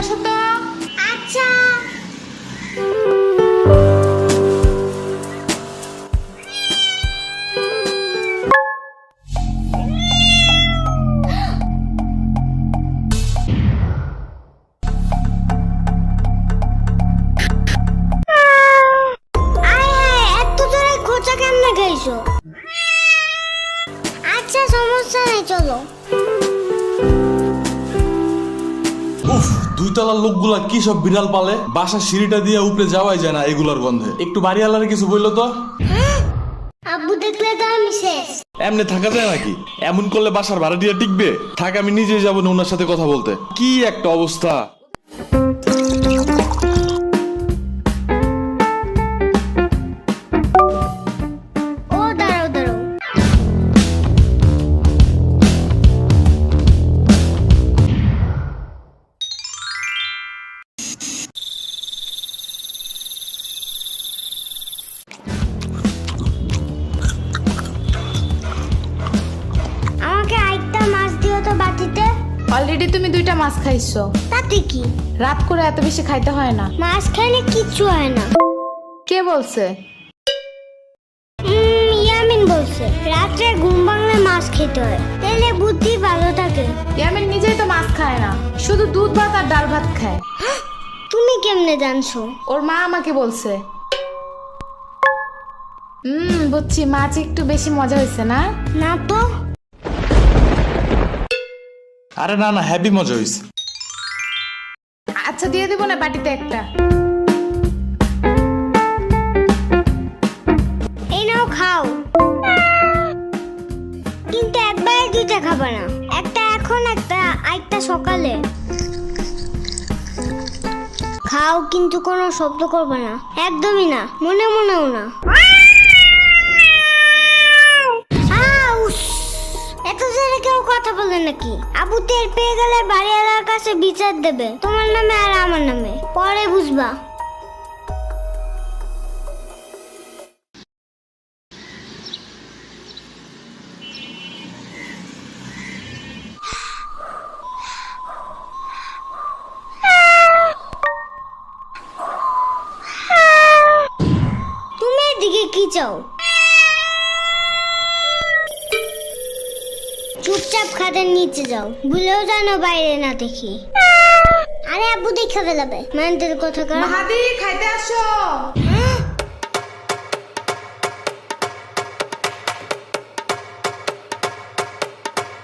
আসো তো। আচ্ছা। এত জোরে খোঁচা কেমনে খাইছো? আচ্ছা সমস্যা নেই, চলো। উফ, দুই তলার লোকগুলা কি সব বিড়াল পালে, বাসার সিঁড়িটা দিয়ে উপরে যাওয়াই যায় না এগুলার গন্ধে। একটু বাড়িওয়ালার কিছু বললো তো। আব্বু দেখলে তো আমি শেষ। এমনি থাকা যায় নাকি? এমন করলে বাসার ভাড়াটিয়া টিকবে? থাক, আমি নিজেই যাবো না ওনার সাথে কথা বলতে। কি একটা অবস্থা! ও দাঁড়াও দাঁড়াও। আমাকে আরেকটা মাছ দিও তো বাটিতে। অলরেডি তুমি 2টা মাছ খাইছো। তাতে কি? রাত করে এত বেশি খাইতে হয় না। মাছ খাইলে কিচ্ছু হয় না। কে বলছে? ইয়ামিন বলছে রাত্রে ঘুম ভাঙলে মাছ খেতে হয়, তাহলে বুদ্ধি ভালো থাকে। ইয়ামিন নিজেই তো মাছ খায় না, শুধু দুধ ভাত আর ডাল ভাত খায়। তুমি কেমনে জানছো? ওর মা আমাকে বলছে। বুঝছি, মাছ একটু বেশি মজা হয়েছে না? না তো। আরে না না, হ্যাপি মজা হয়েছে। আচ্ছা দিয়ে দেবো না বাটিতে একটা। এই নাও খাও, কিন্তু একবারে 2টা খাবে না। একটা এখন, একটা আরেকটা সকালে। খাও, কিন্তু কোনো শব্দ করবে না, একদমই না, মনে মনেও না। আউস! এত জোরে কেউ কথা বলে নাকি? আবু টের পেয়ে গেলে বাড়িওয়ালার কাছে বিচার দেবে, তোমার নামে আর আমার নামে। পরে বুঝবা। তুমি এদিকে কি চাও? চুপচাপ খাটের নিচে যাও, ভুলেও জানো বাইরে না দেখি। আরে আব্বু দেখা ফেলাবে, মানতের কথা কর। মাহাদি খাইতে আসো।